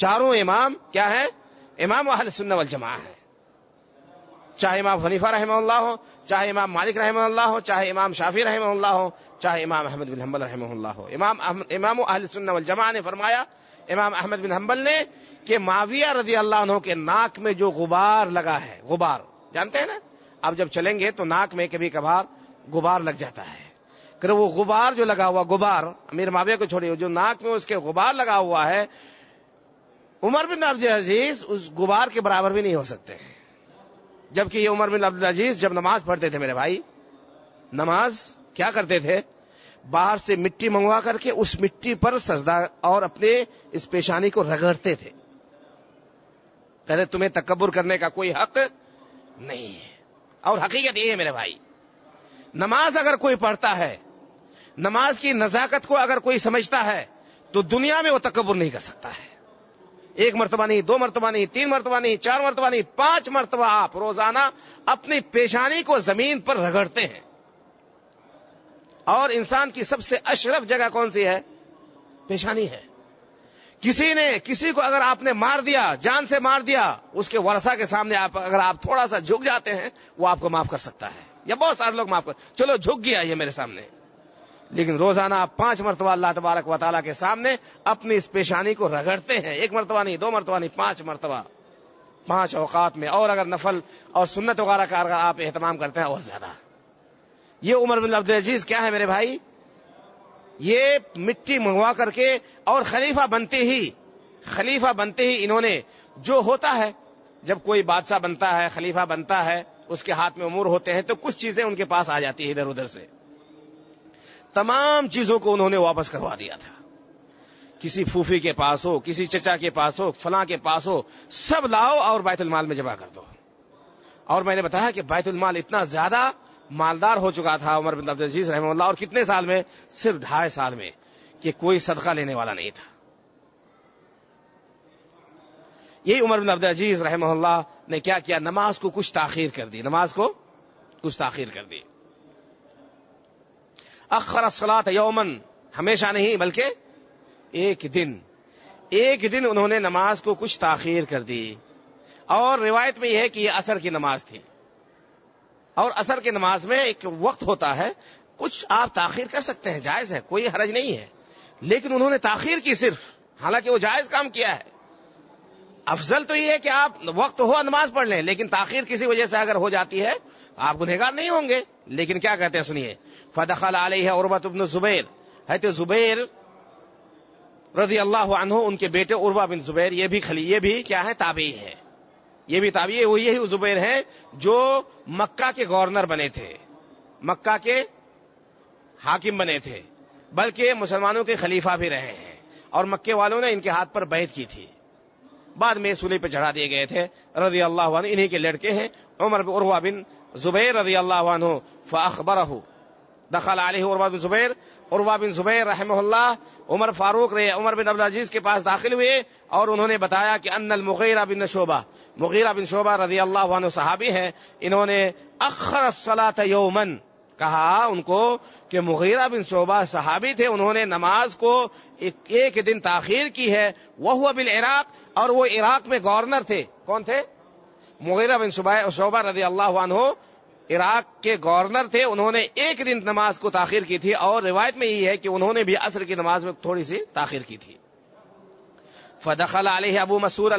چاروں امام کیا ہے؟ امام اہل سنت والجماعہ ہے. چاہے امام حنیفہ رحمہ اللہ ہو، چاہے امام مالک رحمہ اللہ ہو، چاہے امام شافعی رحمہ اللہ ہو، چاہے امام احمد بن حنبل رحمہ اللہ ہو. امام اہل سنت والجماعہ نے فرمایا، امام احمد بن حنبل نے، کہ معاویہ رضی اللہ عنہ کے ناک میں جو غبار لگا ہے، غبار جانتے ہیں نا، اب جب چلیں گے تو ناک میں کبھی کبھار غبار لگ جاتا ہے، کہ وہ غبار جو لگا ہوا، غبار امیر معاویہ کو چھوڑیے، جو ناک میں اس کے غبار لگا ہوا ہے، عمر بن عبد العزیز اس غبار کے برابر بھی نہیں ہو سکتے ہیں. جبکہ یہ عمر بن عبد العزیز جب نماز پڑھتے تھے میرے بھائی، نماز کیا کرتے تھے؟ باہر سے مٹی منگوا کر کے اس مٹی پر سجدہ اور اپنے اس پیشانی کو رگڑتے تھے. کہتے تمہیں تکبر کرنے کا کوئی حق نہیں ہے. اور حقیقت یہ ہے میرے بھائی، نماز اگر کوئی پڑھتا ہے، نماز کی نزاکت کو اگر کوئی سمجھتا ہے، تو دنیا میں وہ تکبر نہیں کر سکتا ہے. ایک مرتبہ نہیں، دو مرتبہ نہیں، تین مرتبہ نہیں، چار مرتبہ نہیں، 5 مرتبہ آپ روزانہ اپنی پیشانی کو زمین پر رگڑتے ہیں. اور انسان کی سب سے اشرف جگہ کون سی ہے؟ پیشانی ہے. کسی کو اگر آپ نے مار دیا، جان سے مار دیا، اس کے ورثہ کے سامنے اگر آپ تھوڑا سا جھک جاتے ہیں، وہ آپ کو معاف کر سکتا ہے. یا بہت سارے لوگ معاف کر، چلو جھک گیا یہ میرے سامنے، لیکن روزانہ آپ 5 مرتبہ اللہ تبارک و تعالیٰ کے سامنے اپنی اس پیشانی کو رگڑتے ہیں. 1 مرتبہ نہیں، 2 مرتبہ نہیں، 5 مرتبہ، 5 اوقات میں. اور اگر نفل اور سنت وغیرہ کا اگر آپ اہتمام کرتے ہیں اور زیادہ. یہ عمر بن عبد العزیز کیا ہے میرے بھائی؟ یہ مٹی منگوا کر کے، اور خلیفہ بنتے ہی انہوں نے، جو ہوتا ہے جب کوئی بادشاہ بنتا ہے، خلیفہ بنتا ہے، اس کے ہاتھ میں امور ہوتے ہیں تو کچھ چیزیں ان کے پاس آ جاتی ہیں ادھر ادھر سے. تمام چیزوں کو انہوں نے واپس کروا دیا تھا. کسی پھوفی کے پاس ہو، کسی چچا کے پاس ہو، فلاں کے پاس ہو، سب لاؤ اور بیت المال میں جمع کر دو. اور میں نے بتایا کہ بیت المال اتنا زیادہ مالدار ہو چکا تھا عمر بن عبد العزیز رحمہ اللہ، اور کتنے سال میں؟ صرف 2.5 سال میں، کہ کوئی صدقہ لینے والا نہیں تھا. یہی عمر بن عبد العزیز رحمہ اللہ نے کیا کیا؟ نماز کو کچھ تاخیر کر دی. اخر الصلاۃ یوما، ہمیشہ نہیں بلکہ ایک دن انہوں نے نماز کو کچھ تاخیر کر دی. اور روایت میں یہ ہے کہ یہ عصر کی نماز تھی، اور عصر کی نماز میں ایک وقت ہوتا ہے، کچھ آپ تاخیر کر سکتے ہیں، جائز ہے، کوئی حرج نہیں ہے. لیکن انہوں نے تاخیر کی صرف، حالانکہ وہ جائز کام کیا ہے. افضل تو یہ ہے کہ آپ وقت ہو نماز پڑھ لیں، لیکن تاخیر کسی وجہ سے اگر ہو جاتی ہے آپ گنہگار نہیں ہوں گے. لیکن کیا کہتے ہیں سنیے، فدخل علیہ عروۃ بن زبیر، حضرت زبیر رضی اللہ عنہ، ان کے بیٹے عروہ بن زبیر، یہ بھی کیا ہے؟ تابعی ہے. یہ بھی تابعی، یہی زبیر ہیں جو مکہ کے گورنر بنے تھے، مکہ کے حاکم بنے تھے، بلکہ مسلمانوں کے خلیفہ بھی رہے ہیں. اور مکے والوں نے ان کے ہاتھ پر بیعت کی تھی، بعد میں صلیب پہ چڑھا دیے گئے تھے رضی اللہ عنہ. انہی کے لڑکے ہیں عروہ بن زبیر رضی اللہ عنہ. فاخبرہ، دخل علیہ عروہ بن زبیر رحمہ اللہ، عمر بن عبد العزیز کے پاس داخل ہوئے، اور انہوں نے بتایا کہ ان المغیرہ بن شعبہ رضی اللہ عنہ صحابی ہیں، انہوں نے اخر الصلاۃ یوما، کہا ان کو کہ مغیرہ بن شعبہ صحابی تھے، انہوں نے نماز کو ایک دن تاخیر کی ہے. وہو بالعراق، اور وہ عراق میں گورنر تھے. کون تھے؟ مغیرہ بن شعبہ رضی اللہ عنہ عراق کے گورنر تھے. انہوں نے ایک دن نماز کو تاخیر کی تھی، اور روایت میں یہ ہے کہ انہوں نے بھی عصر کی نماز میں تھوڑی سی تاخیر کی تھی. فدخل علیہ ابو مسعود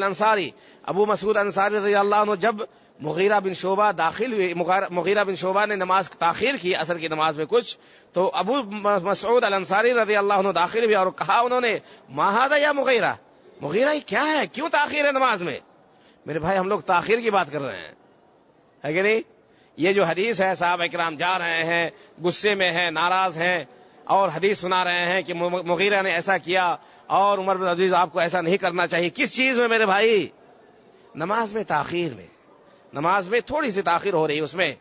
انصاری رضی اللہ عنہ، جب مغیرہ بن شعبہ داخل ہوئے، مغیرہ بن شعبہ نے نماز تاخیر کی عصر کی نماز میں کچھ، تو ابو مسعود الانصاری رضی اللہ عنہ داخل ہوئے، اور کہا انہوں نے، ما ھذا یا مغیرہ یہ کیا ہے، کیوں تاخیر ہے نماز میں؟ میرے بھائی ہم لوگ تاخیر کی بات کر رہے ہیں، ہے کہ نہیں؟ یہ جو حدیث ہے، صحابہ کرام جا رہے ہیں، غصے میں ہیں، ناراض ہیں، اور حدیث سنا رہے ہیں کہ مغیرہ نے ایسا کیا، اور عمر بن عزیز آپ کو ایسا نہیں کرنا چاہیے. کس چیز میں میرے بھائی؟ نماز میں تاخیر میں، نماز میں تھوڑی سی تاخیر ہو رہی ہے، اس میں